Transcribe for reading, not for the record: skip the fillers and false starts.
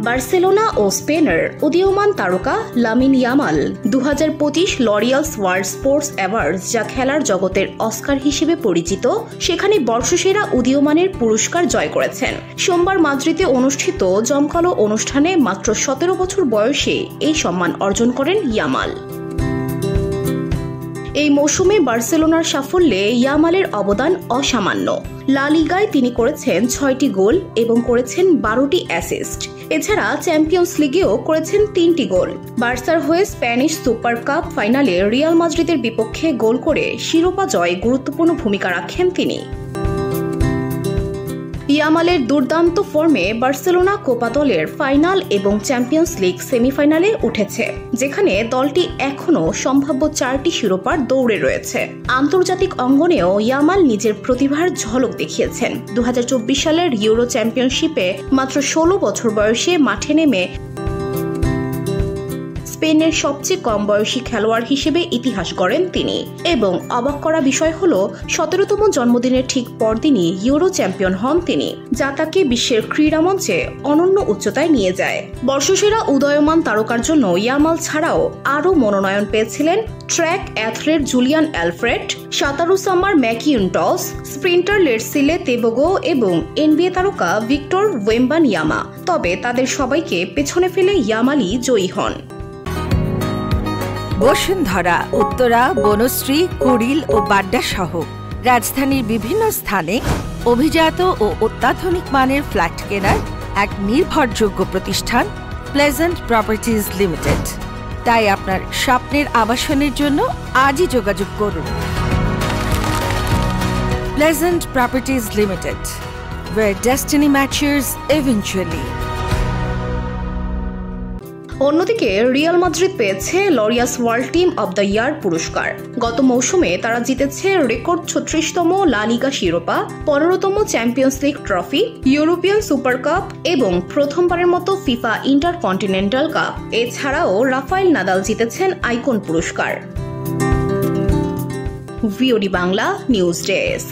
Barcelona ও স্পেনের উদীয়মান তারকা Lamine Yamal 2025 Laureus world sports awards, যা খেলার জগতের অস্কার হিসেবে পরিচিত, সেখানে বর্ষসেরা উদীয়মানের পুরস্কার জয় করেছেন। সোমবার মাদ্রিদে অনুষ্ঠিত জমকালো অনুষ্ঠানে মাত্র 17 বছর বয়সে এই সম্মান অর্জন করেন ইয়ামাল। এই মৌসুমে বার্সেলোনার সাফল্যে ইয়ামালের অবদান অসামান্য। লা লিগায় তিনি করেছেন 6টি গোল এবং করেছেন 12টি অ্যাসিস্ট। এছাড়া চ্যাম্পিয়ন্স লিগেও করেছেন 3টি গোল। বার্সার হয়ে স্প্যানিশ সুপার কাপ ফাইনালে রিয়াল মাদ্রিদের বিপক্ষে গোল করে শিরোপা জয়ে গুরুত্বপূর্ণ ভূমিকা রাখেন তিনি। ইয়ামালের দুর্দান্ত ফর্মে বার্সেলোনা কোপা দলের ফাইনাল এবং চ্যাম্পিয়ন্স লিগ সেমিফাইনালে উঠেছে, যেখানে দলটি এখনও সম্ভাব্য 4টি শিরোপার দৌড়ে রয়েছে। আন্তর্জাতিক অঙ্গনেও ইয়ামাল নিজের প্রতিভার ঝলক দেখিয়েছেন। 2024 সালের ইউরো চ্যাম্পিয়নশিপে মাত্র 16 বছর বয়সে মাঠে নেমে স্পেনের সবচেয়ে কম বয়সী খেলোয়াড় হিসেবে ইতিহাস গড়েন তিনি। এবং অবাক করা বিষয় হল 17তম জন্মদিনের ঠিক পরদিনই ইউরো চ্যাম্পিয়ন হন তিনি, যা তাকে বিশ্বের ক্রীড়ামঞ্চে অনন্য উচ্চতায় নিয়ে যায়। বর্ষসেরা উদীয়মান তারকার জন্য ইয়ামাল ছাড়াও আরও মনোনয়ন পেয়েছিলেন ট্র্যাক অ্যাথলেট জুলিয়ান অ্যালফ্রেড, সাঁতারু সামার ম্যাকিউন্টস, স্প্রিন্টার লেটসিলে তেবোগো এবং NBA তারকা ভিক্টর ওয়েম্বানিয়ামা। তবে তাদের সবাইকে পেছনে ফেলে ইয়ামালই জয়ী হন। বসুন্ধরা, উত্তরা, বনশ্রী, কুড়িল ও বাড্ডা সহ রাজধানীর বিভিন্ন স্থানে অভিজাত ও অত্যাধুনিক মানের ফ্ল্যাট কেনার এক নির্ভরযোগ্য প্রতিষ্ঠান প্লেজেন্ট প্রপার্টিজ লিমিটেড। তাই আপনার স্বপ্নের আবাসনের জন্য আজই যোগাযোগ করুন। Pleasant properties limited, where destiny matches eventually. অন্যদিকে রিয়াল মাদ্রিদ পেয়েছে Laureus world team of the year পুরস্কার। গত মৌসুমে তারা জিতেছে রেকর্ড 36তম লা লিগা শিরোপা, 15তম champions league trophy, European super cup এবং প্রথমবারের মতো ফিফা ইন্টারকন্টিনেন্টাল কাপ। এছাড়াও রাফায়েল নাদাল জিতেছেন আইকন পুরস্কার। VOD Bangla news desk.